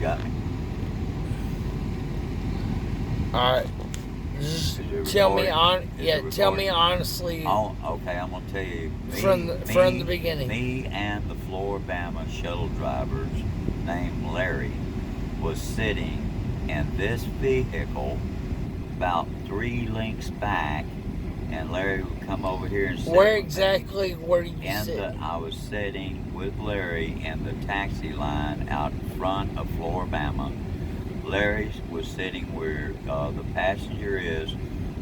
got me? All right. Just tell me tell me honestly. Oh, okay. I'm gonna tell you. From the beginning. Me and the Flora-Bama shuttle drivers named Larry was sitting in this vehicle about 3 links back, and Larry would come over here and sit. Where exactly were you sitting? I was sitting with Larry in the taxi line out in front of Flora-Bama. Larry was sitting where the passenger is,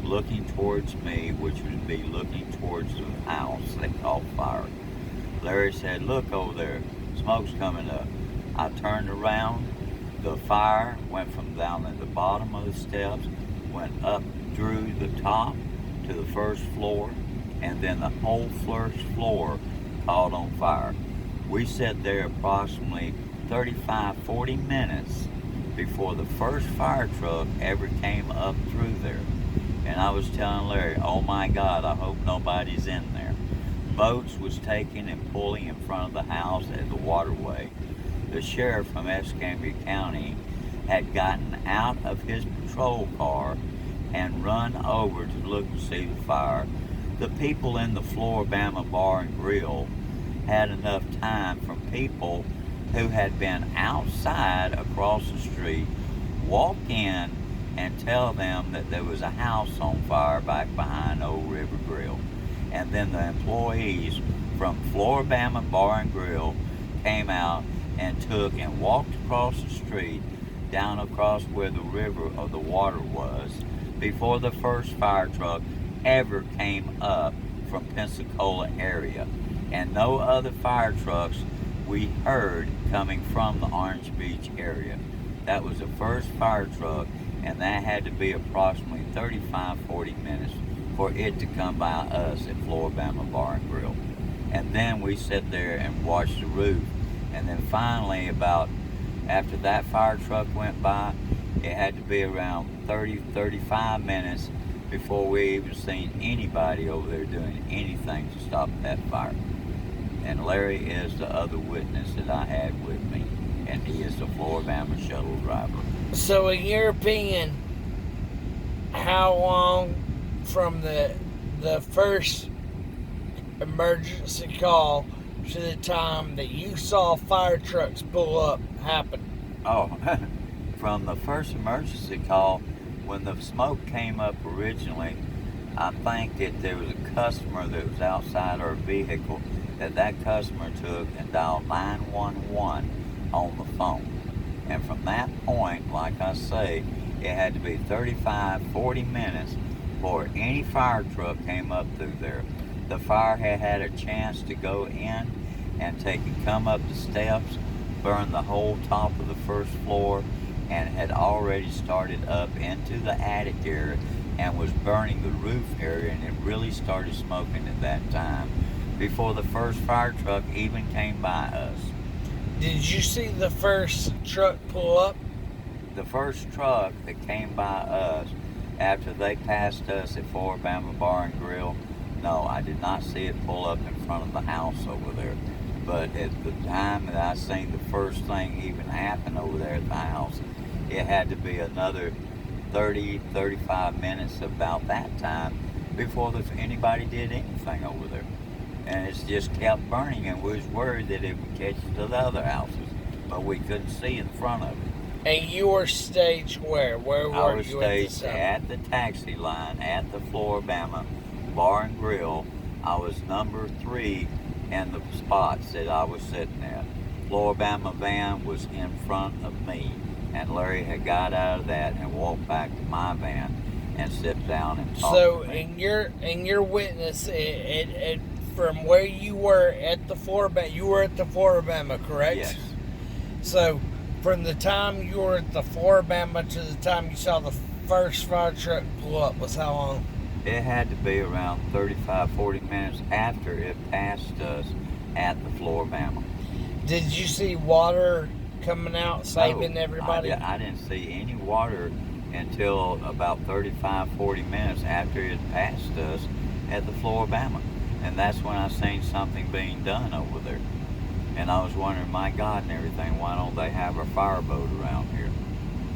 looking towards me, which would be looking towards the house they called fire. Larry said, "Look over there, smoke's coming up." I turned around. The fire went from down at the bottom of the steps, went up through the top to the first floor, and then the whole first floor caught on fire. We sat there approximately 35-40 minutes before the first fire truck ever came up through there. And I was telling Larry, oh my God, I hope nobody's in there. Boats was taking and pulling in front of the house at the waterway. The sheriff from Escambia County had gotten out of his patrol car and run over to look to see the fire. The people in the Flora-Bama Bar and Grill had enough time from people who had been outside across the street walk in and tell them that there was a house on fire back behind Old River Grill. And then the employees from Flora-Bama Bar and Grill came out and took and walked across the street down across where the river or the water was before the first fire truck ever came up from Pensacola area. And no other fire trucks we heard coming from the Orange Beach area. That was the first fire truck, and that had to be approximately 35-40 minutes for it to come by us at Flora-Bama Bar and Grill. And then we sat there and watched the roof. And then finally, about after that fire truck went by, it had to be around 30-35 minutes before we even seen anybody over there doing anything to stop that fire. And Larry is the other witness that I had with me, and he is the Flora-Bama shuttle driver. So in your opinion, how long from the first emergency call to the time that you saw fire trucks pull up happened? Oh, from the first emergency call, when the smoke came up originally, I think that there was a customer that was outside our vehicle that customer took and dialed 911 on the phone. And from that point, like I say, it had to be 35-40 minutes before any fire truck came up through there. The fire had a chance to go in and come up the steps, burn the whole top of the first floor, and had already started up into the attic area and was burning the roof area, and it really started smoking at that time before the first fire truck even came by us. Did you see the first truck pull up? The first truck that came by us after they passed us at Flora-Bama Bar and Grill, no, I did not see it pull up in front of the house over there. But at the time that I seen the first thing even happen over there at the house, it had to be another 30-35 minutes about that time before anybody did anything over there. And it just kept burning, and we was worried that it would catch to the other houses, but we couldn't see in front of it. And you were staged where? Where were you? I was staged at the taxi line at the Flora-Bama Bar and Grill. I was number 3 in the spots that I was sitting at. Flora-Bama van was in front of me, and Larry had got out of that and walked back to my van and sit down and talk. So to me. in your witness, from where you were at the Flora-Bama, you were at the Flora-Bama, correct? Yes. So from the time you were at the Flora-Bama to the time you saw the first fire truck pull up was how long? It had to be around 35-40 minutes after it passed us at the Flora-Bama. Did you see water coming out saving everybody? I didn't see any water until about 35-40 minutes after it passed us at the Flora-Bama. And that's when I seen something being done over there. And I was wondering, my God and everything, why don't they have a fireboat around here?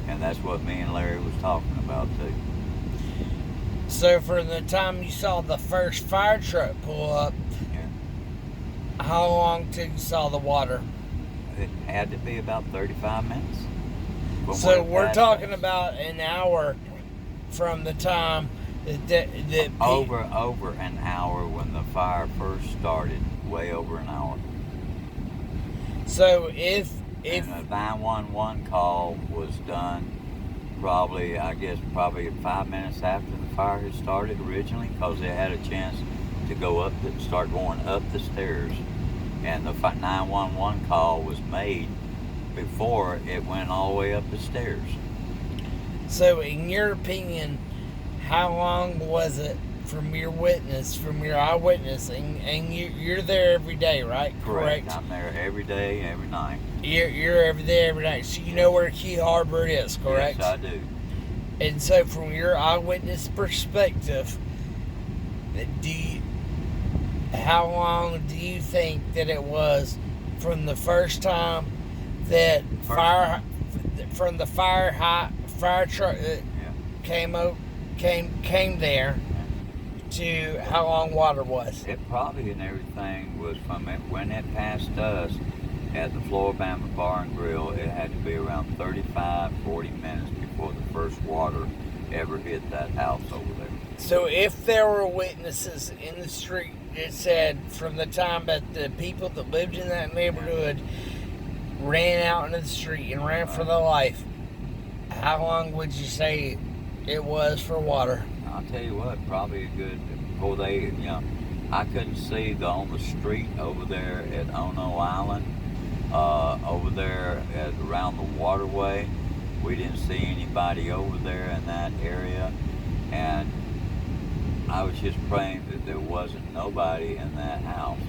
And that's what me and Larry was talking about too. So from the time you saw the first fire truck pull up, Yeah. how long till you saw the water? It had to be about 35 minutes. So we're talking about an hour from the time that over an hour when the fire first started. Way over an hour. So if And the 911 call was done probably 5 minutes after the fire had started originally, because they had a chance to start going up the stairs, and the 911 call was made before it went all the way up the stairs. So in your opinion, how long was it from your eyewitness, and you're there every day, right? Correct. I'm there every day, every night. You're every day, every night. So you know where Key Harbor is, correct? Yes, I do. And so from your eyewitness perspective, how long do you think that it was from the first time that fire truck came there to how long water was? It probably and everything was from it when it passed us at the Floribama Bar and Grill. It had to be around 35-40 minutes before the first water ever hit that house over there. So if there were witnesses in the street that said from the time that the people that lived in that neighborhood ran out into the street and ran for their life, how long would you say it was for water? I'll tell you what, probably a good, before they, I couldn't see on the street over there at Ono Island, over there around the waterway. We didn't see anybody over there in that area, and I was just praying that there wasn't nobody in that house,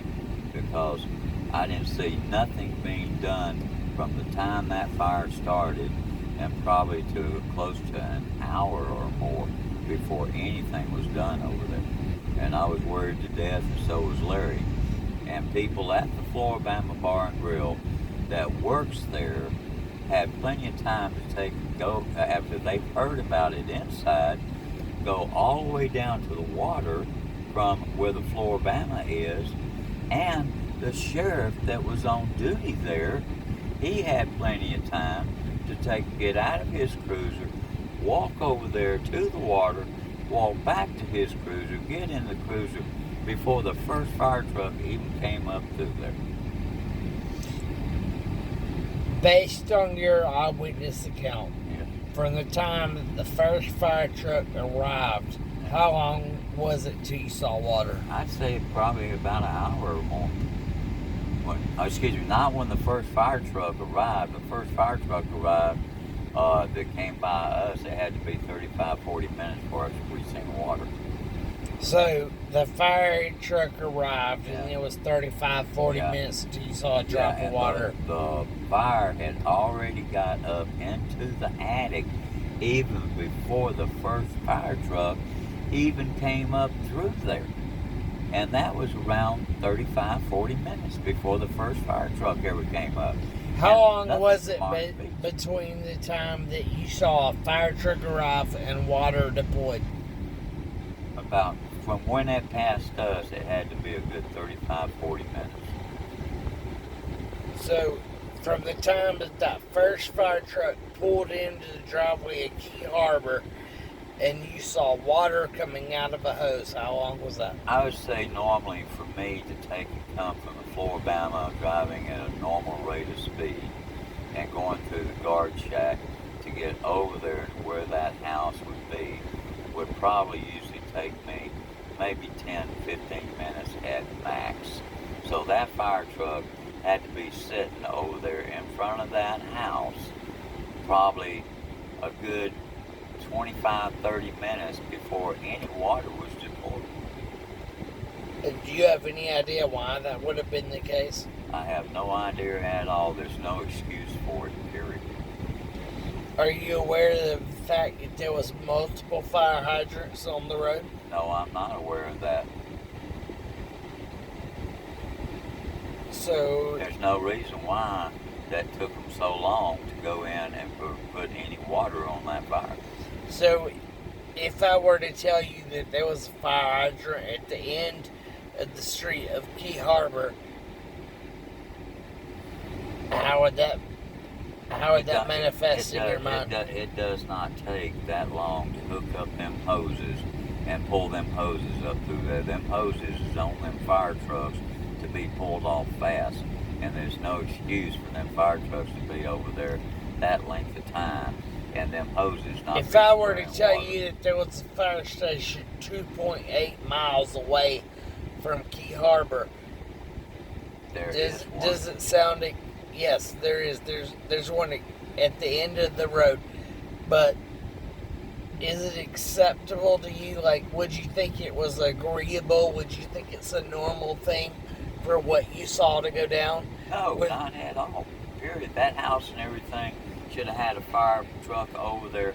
because I didn't see nothing being done from the time that fire started, and probably to close to an hour or more before anything was done over there. And I was worried to death, and so was Larry. And people at the Floribama Bar and Grill that works there had plenty of time to go after they heard about it inside, go all the way down to the water from where the Floribama is, and the sheriff that was on duty there, he had plenty of time to get out of his cruiser, walk over there to the water, walk back to his cruiser, get in the cruiser before the first fire truck even came up through there. Based on your eyewitness account, from the time that the first fire truck arrived, how long was it till you saw water? I'd say probably about an hour or more. Not when the first fire truck arrived. The first fire truck arrived that came by us, it had to be 35-40 minutes for us to reach seen water. So the fire truck arrived, and it was 35-40 minutes until you saw a drop of water. The fire had already got up into the attic even before the first fire truck even came up through there. And that was around 35-40 minutes before the first fire truck ever came up. How long was it between the time that you saw a fire truck arrive and water deployed? About, from when it passed us, it had to be a good 35-40 minutes. So, from the time that first fire truck pulled into the driveway at Key Harbor and you saw water coming out of a hose, how long was that? I would say normally for me to come from the Floribama, driving at a normal rate of speed and going through the guard shack to get over there to where that house would be, would probably usually take me maybe 10-15 minutes at max. So that fire truck had to be sitting over there in front of that house probably a good 25-30 minutes before any water was deployed. And do you have any idea why that would have been the case? I have no idea at all. There's no excuse for it, period. Are you aware of the fact that there was multiple fire hydrants on the road? No, I'm not aware of that. So, There's no reason why that took them so long to go in and put any water on that fire. so if I were to tell you that there was a fire hydrant at the end of the street of Key Harbor, how would that manifest in your mind? It does not take that long to hook up them hoses and pull them hoses up through there. Them hoses is on them fire trucks to be pulled off fast, and there's no excuse for them fire trucks to be over there that length of time and them hoses not. If I were to tell you that there was a fire station 2.8 miles away from Key Harbor, does it sound? Yes, there is. There's one at the end of the road, but is it acceptable to you? Like, would you think it was agreeable? Would you think it's a normal thing for what you saw to go down? No, not at all. Period. That house and everything should have had a fire truck over there.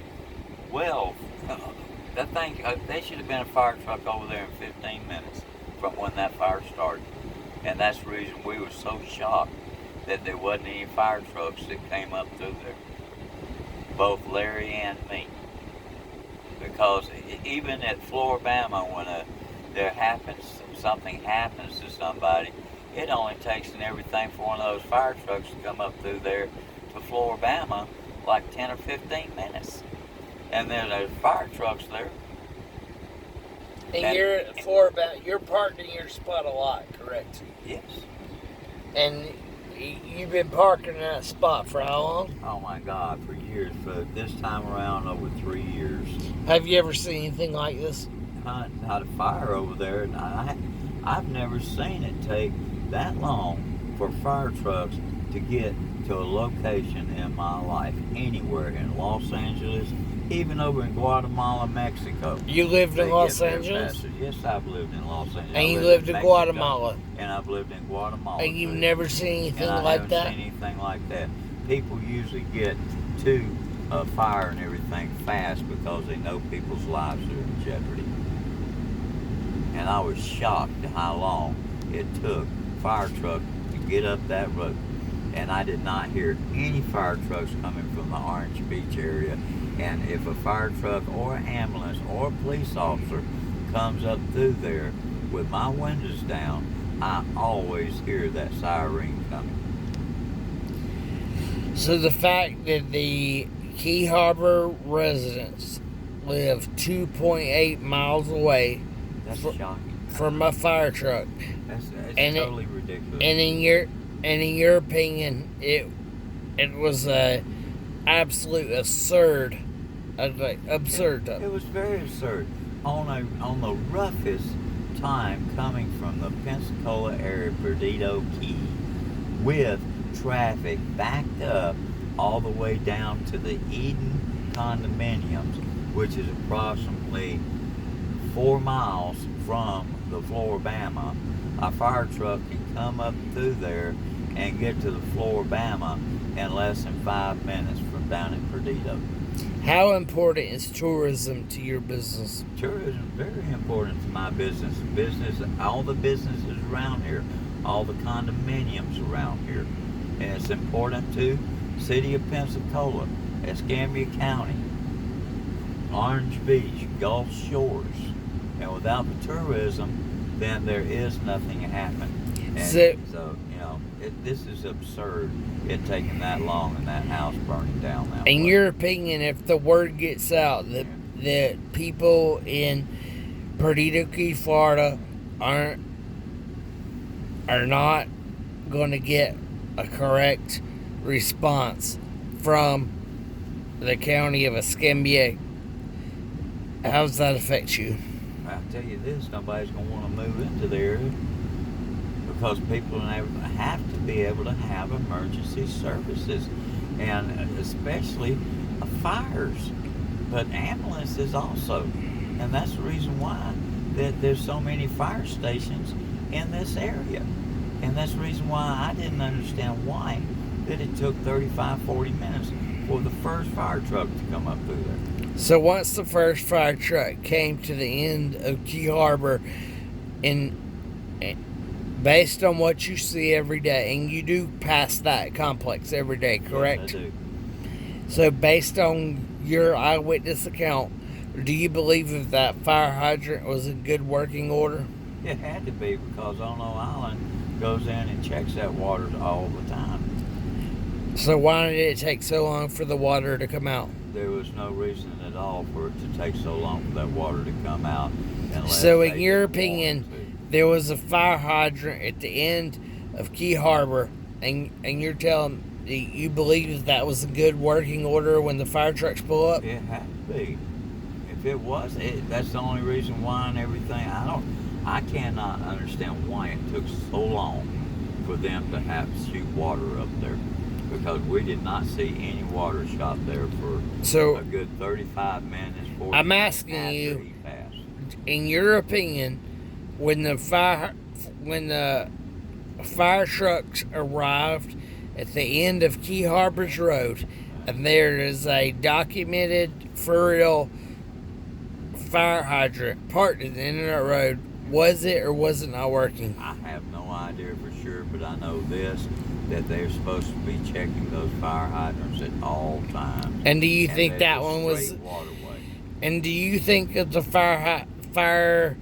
Well, that thing, they should have been a fire truck over there in 15 minutes from when that fire started. And that's the reason we were so shocked that there wasn't any fire trucks that came up through there. Both Larry and me. Because even at Floribama, when something happens to somebody, it only takes and everything for one of those fire trucks to come up through there to Floribama like 10 or 15 minutes. And then there's fire trucks there. And you're at Floribama, you're parked in your spot a lot, correct? Yes. And you've been parking in that spot for how long? Oh my God, for years. But this time around, over 3 years. Have you ever seen anything like this? Not a fire over there. And I've never seen it take that long for fire trucks to get to a location in my life, anywhere in Los Angeles, even over in Guatemala, Mexico. You lived in Los Angeles? Yes, I've lived in Los Angeles. And you lived in Guatemala? And I've lived in Guatemala. And you've never seen anything like that? I haven't seen anything like that. People usually get to a fire and everything fast because they know people's lives are in jeopardy. And I was shocked at how long it took fire truck to get up that road. And I did not hear any fire trucks coming from the Orange Beach area. And if a fire truck or an ambulance or a police officer comes up through there with my windows down, I always hear that siren coming. So the fact that the Key Harbor residents live 2.8 miles away That's shocking. From a fire truck. That's totally ridiculous. And in your opinion, it was a absolute absurd. Absurd. It was very absurd. On the roughest time coming from the Pensacola area, Perdido Key, with traffic backed up all the way down to the Eden condominiums, which is approximately 4 miles from the Floribama. A fire truck can come up through there and get to the Floribama in less than 5 minutes from down in Perdido. How important is tourism to your business? Tourism is very important to my business. All the businesses around here, all the condominiums around here. And it's important to City of Pensacola, Escambia County, Orange Beach, Gulf Shores. And without the tourism, then there is nothing happening. And so this is absurd. It taking that long and that house burning down that way. In your opinion, if the word gets out that people in Perdido Key, Florida are not going to get a correct response from the county of Escambia, how does that affect you? I'll tell you this, nobody's going to want to move into there because people have to be able to have emergency services, and especially fires, but ambulances also. And that's the reason why that there's so many fire stations in this area. And that's the reason why I didn't understand why that it took 35-40 minutes for the first fire truck to come up through there. So once the first fire truck came to the end of Key Harbor, Based on what you see every day, and you do pass that complex every day, correct? Yes, I do. So, based on your eyewitness account, do you believe that fire hydrant was in good working order? It had to be, because Ono Island goes in and checks that water all the time. So, why did it take so long for the water to come out? There was no reason at all for it to take so long for that water to come out. So, in your opinion, there was a fire hydrant at the end of Key Harbor, and you're telling you believe that was a good working order when the fire trucks pull up? It had to be. If it was, that's the only reason why and everything. I cannot understand why it took so long for them to have to shoot water up there, because we did not see any water shot there for a good 35 minutes. 40 I'm minutes asking after you, he passed. in your opinion, when the fire trucks arrived at the end of Key Harbor's road, and there is a documented for real fire hydrant parked at the end of that road, was it or was it not working? I have no idea for sure, but I know this, that they're supposed to be checking those fire hydrants at all times. And do you think that one was? Waterway. And do you think that the fire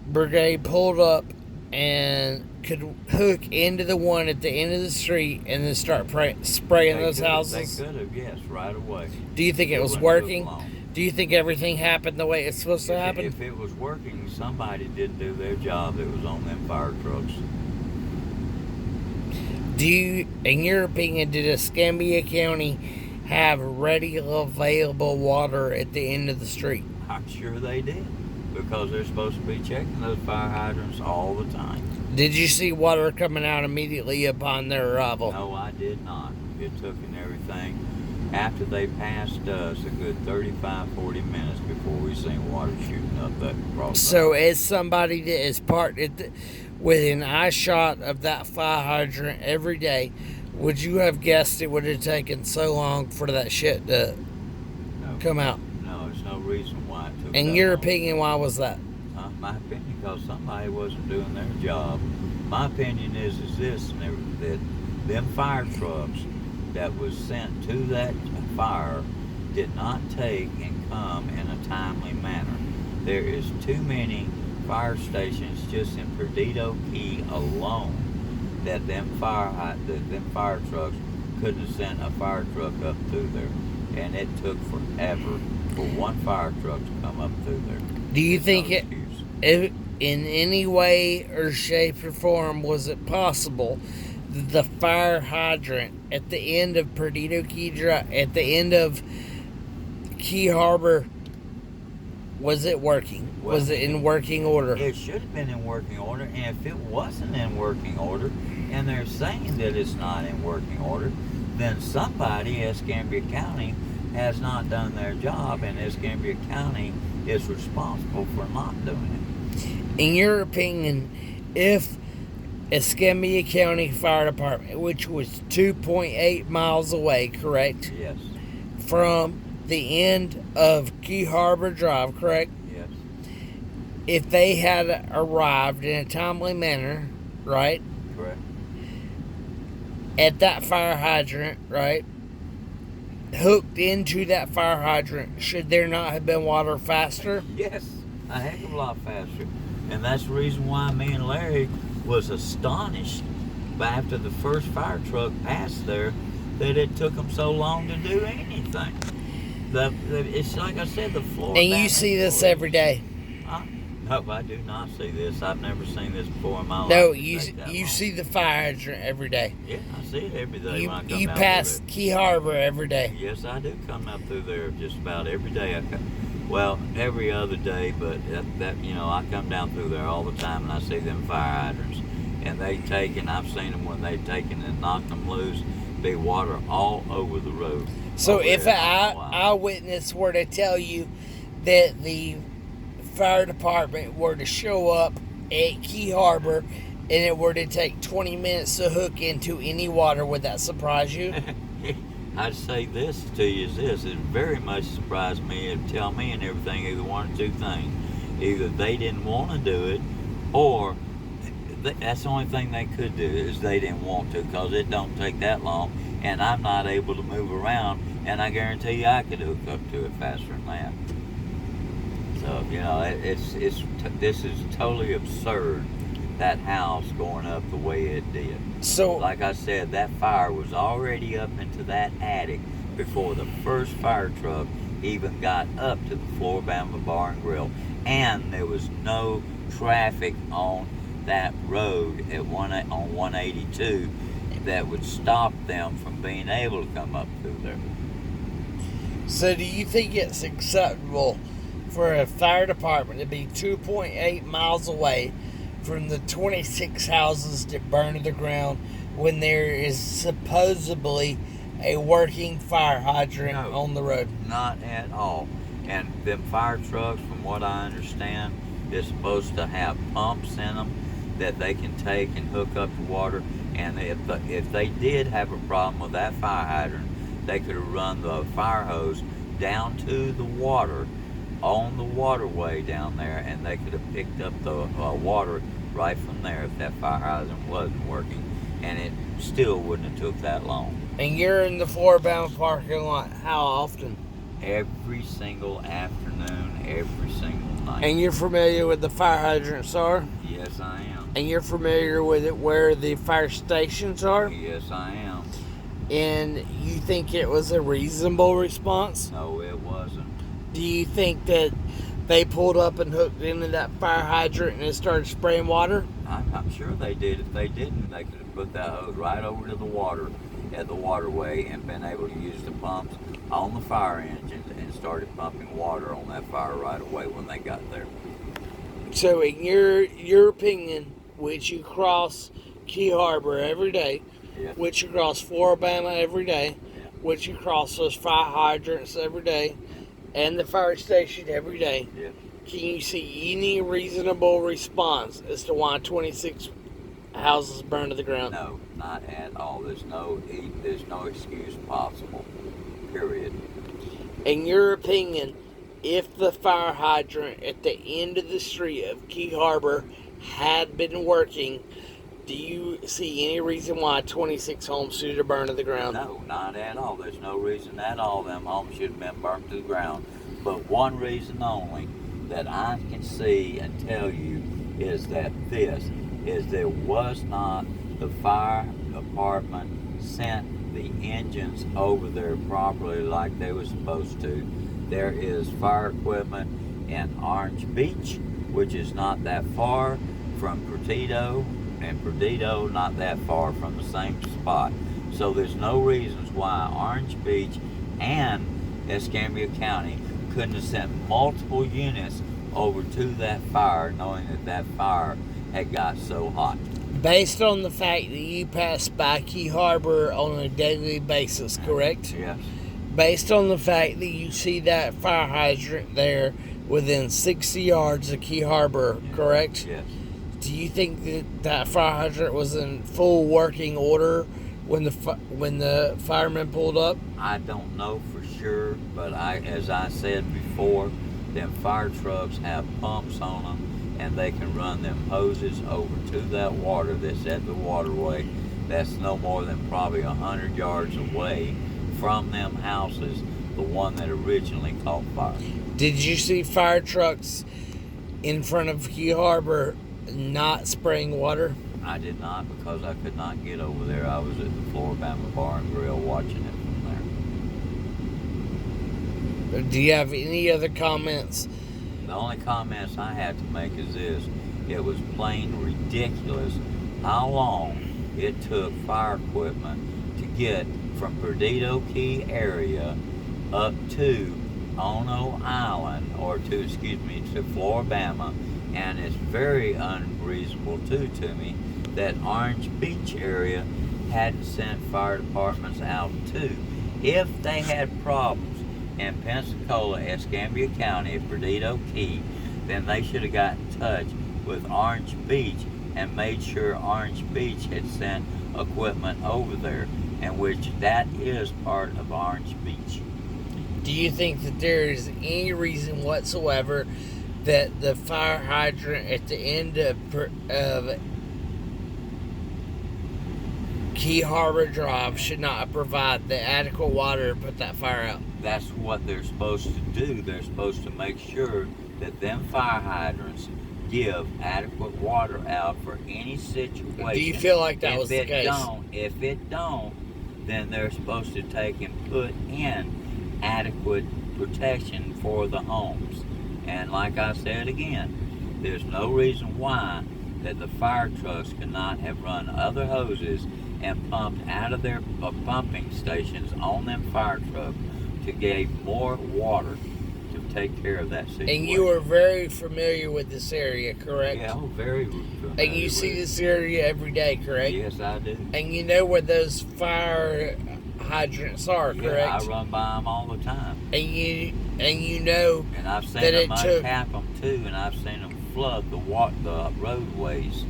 brigade pulled up and could hook into the one at the end of the street and then start spraying those houses? They could have, yes, right away. Do you think it was working? Do you think everything happened the way it's supposed to happen? If it was working, somebody didn't do their job that was on them fire trucks. Do you, in your opinion, did Escambia County have ready available water at the end of the street? I'm sure they did, because they're supposed to be checking those fire hydrants all the time. Did you see water coming out immediately upon their arrival? No, I did not. It took and everything. After they passed us, a good 35, 40 minutes before we seen water shooting up that cross. So, as somebody that is parked within eye shot of that fire hydrant every day, would you have guessed it would have taken so long for that shit to come out? No, there's no reason why it took. In your opinion, why was that? My opinion, because somebody wasn't doing their job. My opinion is this, that them fire trucks that was sent to that fire did not take and come in a timely manner. There is too many fire stations just in Perdido Key alone that them fire trucks couldn't have sent a fire truck up through there, and it took forever for one fire truck to come up through there. Do you think if in any way or shape or form was it possible the fire hydrant at the end of Perdido Key Drive, at the end of Key Harbor, was it working? Well, was it in working order? It should have been in working order, and if it wasn't in working order, and they're saying that it's not in working order, then somebody at Escambia County has not done their job, and Escambia County is responsible for not doing it. In your opinion, if Escambia County Fire Department, which was 2.8 miles away, correct? Yes. From the end of Key Harbor Drive, correct? Yes. If they had arrived in a timely manner, right? Correct. At that fire hydrant, right? Hooked into that fire hydrant, should there not have been water faster? Yes, a heck of a lot faster. And that's the reason why me and Larry was astonished after the first fire truck passed there that it took them so long to do anything. It's like I said, the floor. And you see this every day. No, I do not see this. I've never seen this before in my life. No, you see the fire hydrant every day. Yeah, I see it every day when I come down. You pass Key Harbor every day. Yes, I do come up through there just about every day. Well, every other day, but I come down through there all the time, and I see them fire hydrants, and I've seen them when they've taken and knocked them loose. Be water all over the road. So if an eyewitness were to tell you that the fire department were to show up at Key Harbor and it were to take 20 minutes to hook into any water, would that surprise you? I'd say this to you is this. It very much surprised me and tell me and everything either one or two things. Either they didn't want to do it, or That's the only thing they could do is they didn't want to because it don't take that long, and I'm not able to move around, and I guarantee you I could hook up to it faster than that. So this is totally absurd. That house going up the way it did. So, Like I said, that fire was already up into that attic before the first fire truck even got up to the Floribama Bar and Grill, and there was no traffic on that road on 182 that would stop them from being able to come up through there. so do you think it's acceptable for a fire department to be 2.8 miles away from the 26 houses that burn to the ground when there is supposedly a working fire hydrant No. on the road? Not at all. And them fire trucks, from what I understand, they're supposed to have pumps in them that they can take and hook up to water. And if they did have a problem with that fire hydrant, they could have run the fire hose down to the water on the waterway down there, and they could have picked up the water right from there if that fire hydrant wasn't working, and it still wouldn't have took that long. And you're in the Floribama parking lot how often? Every single afternoon, every single night. And you're familiar with the fire hydrants are? Yes, I am. And you're familiar with it where the fire stations are? Yes, I am. And you think it was a reasonable response? No, it wasn't. Do you think that they pulled up and hooked into that fire hydrant and it started spraying water? I'm sure they did. If they didn't, they could have put that hose right over to the water at the waterway and been able to use the pumps on the fire engines and started pumping water on that fire right away when they got there. So in your opinion, which you cross Key Harbor every day, Yeah. which you cross Floribama every day, Yeah. which you cross those fire hydrants every day, and the fire station every day, Yeah. can you see any reasonable response as to why 26 houses burned to the ground? No, not at all. There's no excuse possible. Period. In your opinion, if the fire hydrant at the end of the street of Key Harbor had been working, do you see any reason why 26 homes should have burned to the ground? No, not at all. There's no reason at all them homes should have been burnt to the ground. But one reason only that I can see and tell you is that there was not the fire department sent the engines over there properly like they were supposed to. There is fire equipment in Orange Beach, which is not that far from Perdido, and Perdido not that far from the same spot. So there's no reasons why Orange Beach and Escambia County couldn't have sent multiple units over to that fire, knowing that that fire had got so hot. Based on the fact that you pass by Key Harbor on a daily basis, correct? Yes. Based on the fact that you see that fire hydrant there within 60 yards of Key Harbor, correct? Yes. Do you think that that fire hydrant was in full working order when the firemen pulled up? I don't know for sure, but as I said before, them fire trucks have pumps on them, and they can run them hoses over to that water that's at the waterway. That's no more than probably 100 yards away from them houses, the one that originally caught fire. Did you see fire trucks in front of Key Harbor not spraying water? I did not, because I could not get over there. I was at the Floribama Bar and Grill watching it from there. Do you have any other comments? The only comments I had to make is this: it was plain ridiculous how long it took fire equipment to get from Perdido Key area up to Ono Island, to Floribama. And it's very unreasonable too to me that Orange Beach area hadn't sent fire departments out too. If they had problems in Pensacola, Escambia County, Perdido Key, then they should have got in touch with Orange Beach and made sure Orange Beach had sent equipment over there, and which that is part of Orange Beach. Do you think that there is any reason whatsoever that the fire hydrant at the end of Key Harbor Drive should not provide the adequate water to put that fire out. That's what they're supposed to do. They're supposed to make sure that them fire hydrants give adequate water out for any situation. Do you feel like that was the case? If it don't, then they're supposed to take and put in adequate protection for the homes. And like I said again, there's no reason why that the fire trucks cannot have run other hoses and pumped out of their pumping stations on them fire trucks to give more water to take care of that situation. And you are very familiar with this area, correct? Yeah, I'm very familiar. And you see this area every day, correct? Yes, I do. And you know where those fire hydrants are, correct? Yeah, I run by them all the time. And you know And I've seen that them it took- uncap them too, and I've seen them flood the roadways.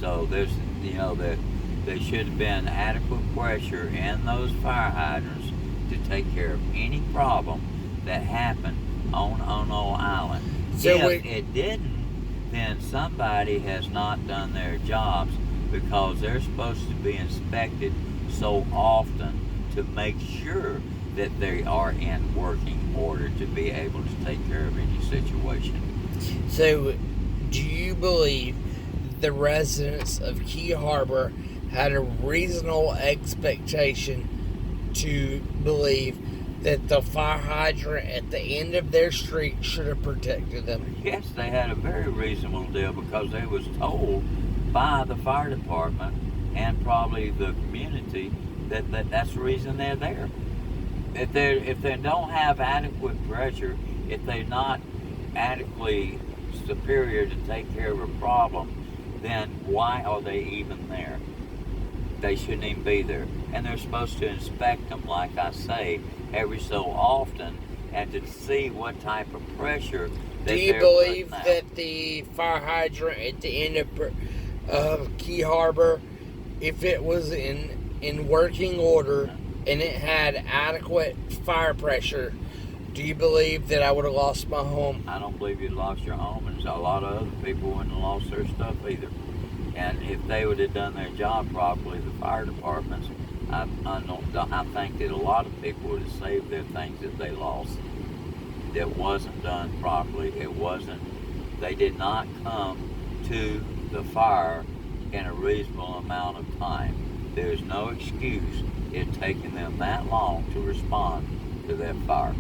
So there's, that there should have been adequate pressure in those fire hydrants to take care of any problem that happened on Ono Island. So if it didn't, then somebody has not done their jobs, because they're supposed to be inspected so often to make sure that they are in working order to be able to take care of any situation. So, do you believe the residents of Key Harbor had a reasonable expectation to believe that the fire hydrant at the end of their street should have protected them? Yes, they had a very reasonable deal, because they was told by the fire department and probably the community that's the reason they're there. If they don't have adequate pressure, if they're not adequately superior to take care of a problem, then why are they even there? They shouldn't even be there. And they're supposed to inspect them, like I say, every so often, and to see what type of pressure that Do you they're believe putting out. that the fire hydrant at the end of Key Harbor, if it was in working order and it had adequate fire pressure, do you believe that I would have lost my home? I don't believe you'd lost your home, and a lot of other people wouldn't have lost their stuff either. And if they would have done their job properly, the fire departments, I think that a lot of people would have saved their things that they lost. That wasn't done properly. They did not come to the fire in a reasonable amount of time. There's no excuse it taking them that long to respond to that fire.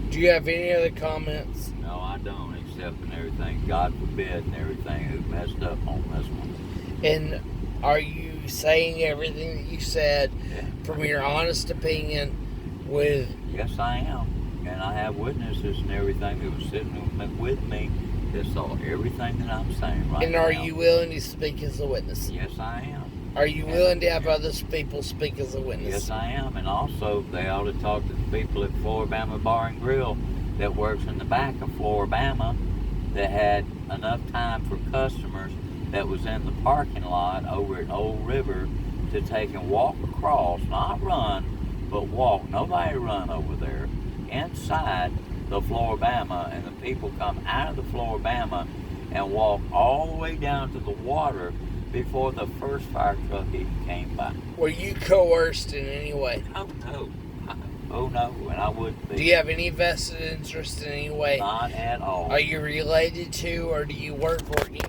Do you have any other comments? No, I don't, except in everything, God forbid, and everything who messed up on this one. And are you saying everything that you said Yeah. from your honest opinion with... Yes, I am. And I have witnesses and everything that was sitting with me that saw everything that I'm saying right And now. are you willing to speak as a witness? Yes, I am. Are you willing to have other people speak as a witness? Yes, I am. And also, they ought to talk to the people at Floribama Bar and Grill that works in the back of Floribama that had enough time for customers that was in the parking lot over at Old River to take and walk across, not run, but walk. Nobody run over there. Inside the Floribama, and the people come out of the Floribama and walk all the way down to the water before the first fire truck even came by. Were you coerced in any way? Oh no. Oh no, and I wouldn't be. Do you have any vested interest in any way? Not at all. Are you related to, or do you work for any?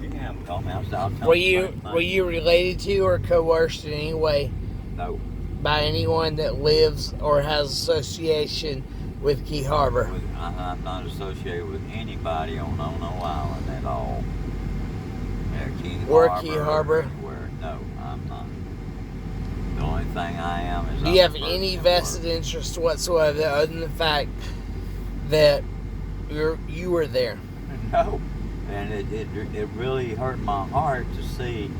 Yeah, I'm coming out. I'll tell Were you you the same thing. were you related to or coerced in any way No. by anyone that lives or has association with Key Harbor? I'm not associated with anybody on Ono Island at all. Key Or Harbor, Key Harbor? Anywhere. No, I'm not. The only thing I am is. Do you have any vested interest whatsoever other than the fact that you were there? No, and it really hurt my heart to see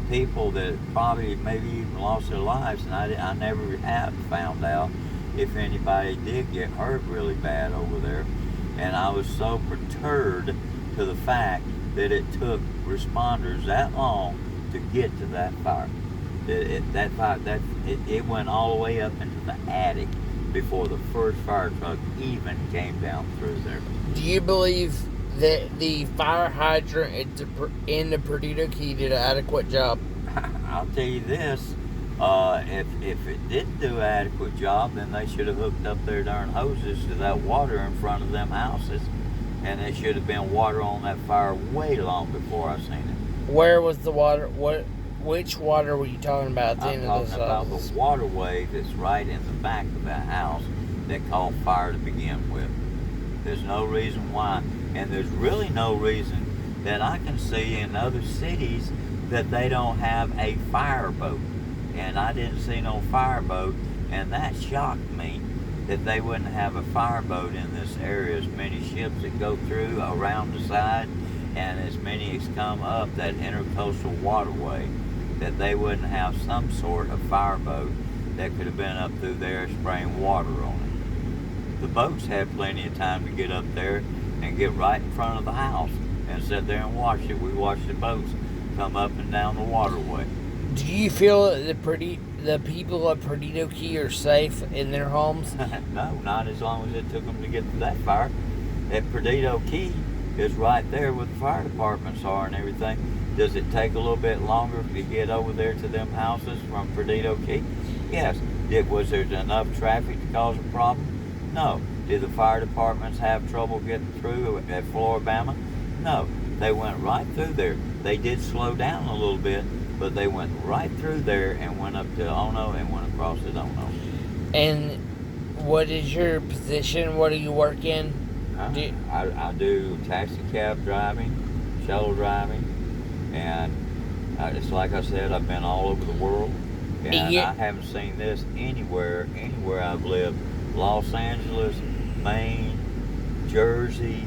people that probably maybe even lost their lives, and I never have found out if anybody did get hurt really bad over there. And I was so perturbed to the fact that it took responders that long to get to that fire. It went all the way up into the attic before the first fire truck even came down through there. Do you believe the fire hydrant in the Perdido Key did an adequate job. I'll tell you this. If it didn't do an adequate job, then they should have hooked up their darn hoses to that water in front of them houses. And there should have been water on that fire way long before I seen it. Where was the water? Which water were you talking about at the end of I'm this talking about house? the waterway that's right in the back of that house that caught fire to begin with. There's no reason why. And there's really no reason that I can see in other cities that they don't have a fireboat. And I didn't see no fireboat, and that shocked me that they wouldn't have a fireboat in this area. As many ships that go through around the side, and as many as come up that intercoastal waterway, that they wouldn't have some sort of fireboat that could have been up through there spraying water on it. The boats had plenty of time to get up there and get right in front of the house and sit there and watch it. We watched the boats come up and down the waterway. Do you feel that the people of Perdido Key are safe in their homes? No, not as long as it took them to get to that fire. At Perdido Key is right there where the fire departments are and everything. Does it take a little bit longer to get over there to them houses from Perdido Key? Yes. Was there enough traffic to cause a problem? No. Did the fire departments have trouble getting through at Floribama? No. They went right through there. They did slow down a little bit, but they went right through there and went up to Ono and went across to Ono. And what is your position? What do you work in? I do taxi cab driving, shuttle driving, and it's like I said, I've been all over the world, and I haven't seen this anywhere I've lived. Los Angeles, Maine, Jersey,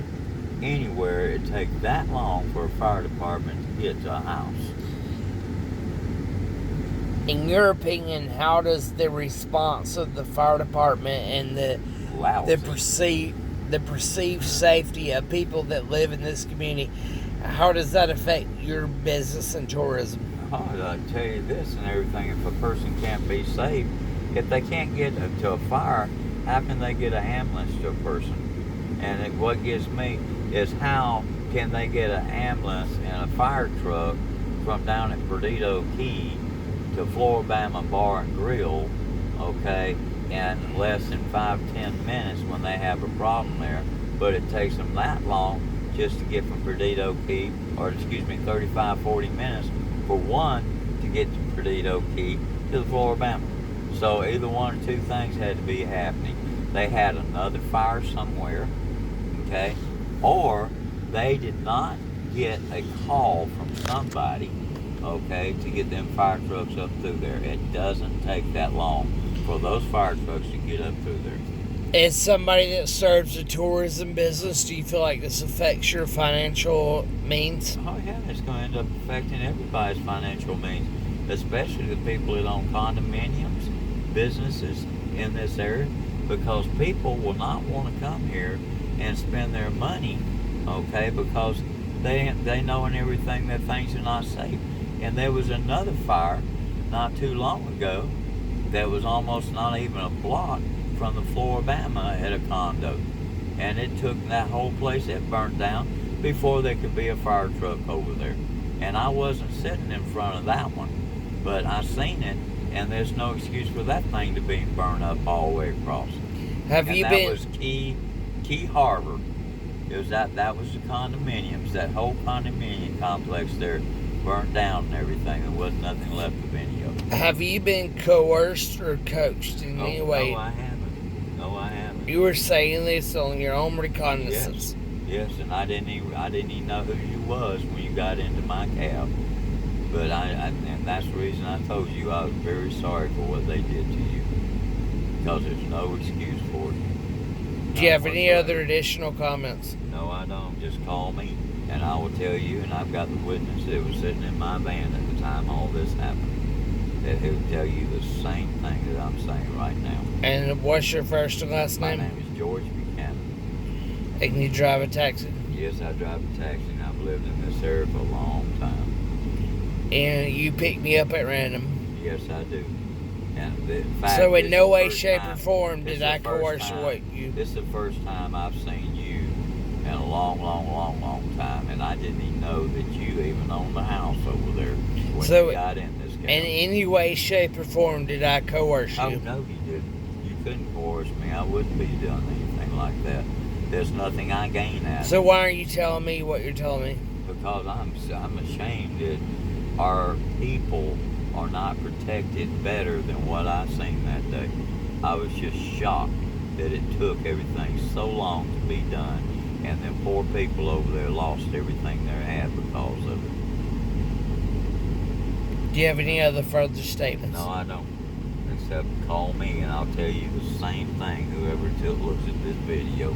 anywhere it takes that long for a fire department to get to a house. In your opinion, how does the response of the fire department and the perceived safety of people that live in this community, how does that affect your business and tourism? I'll tell you this and everything, if a person can't be safe, if they can't get to a fire, how can they get an ambulance to a person? And what gets me is how can they get an ambulance and a fire truck from down at Perdido Key to Floribama Bar and Grill, okay, in less than 5-10 minutes when they have a problem there. But it takes them that long just to get from Perdido Key, 35-40 minutes for one to get to Perdido Key to the Floribama. So either one or two things had to be happening. They had another fire somewhere, okay, or they did not get a call from somebody, okay, to get them fire trucks up through there. It doesn't take that long for those fire trucks to get up through there. As somebody that serves the tourism business, do you feel like this affects your financial means? Oh yeah, it's going to end up affecting everybody's financial means, especially the people that own condominiums, businesses in this area, because people will not want to come here and spend their money, okay, because they know and everything that things are not safe. And there was another fire not too long ago that was almost not even a block from the Floribama at a condo. And it took that whole place, it burnt down before there could be a fire truck over there. And I wasn't sitting in front of that one, but I seen it, and there's no excuse for that thing to be burned up all the way across. That was Key Harbor. It was that was the condominiums, that whole condominium complex there burned down and everything. There wasn't nothing left of any of it. Have you been coerced or coached in any way? No, I haven't. You were saying this on your own reconnaissance. Yes, and I didn't even know who you was when you got into my cab. But and that's the reason I told you I was very sorry for what they did to you, because there's no excuse for it. Do you have any other additional comments? No, I don't. Just call me, and I will tell you. And I've got the witness that was sitting in my van at the time all this happened, that he'll tell you the same thing that I'm saying right now. And what's your first and last name? My name is George Buchanan. And you drive a taxi? Yes, I drive a taxi, and I've lived in this area for a long time. And you pick me up at random? Yes, I do. And in fact, so in no way, shape, or form did I coerce you? This is the first time I've seen you in a long, long, long, long time, and I didn't even know that you even owned the house over there when So, you got in this In county. any way, shape, or form did I coerce Oh you? no, you didn't. You couldn't coerce me. I wouldn't be doing anything like that. There's nothing I gain out of it. So why aren't you telling me what you're telling me? Because I'm ashamed that our people are not protected better than what I seen that day. I was just shocked that it took everything so long to be done, and them poor people over there lost everything they had because of it. Do you have any other further statements? No, I don't. Except call me and I'll tell you the same thing, whoever looks at this video.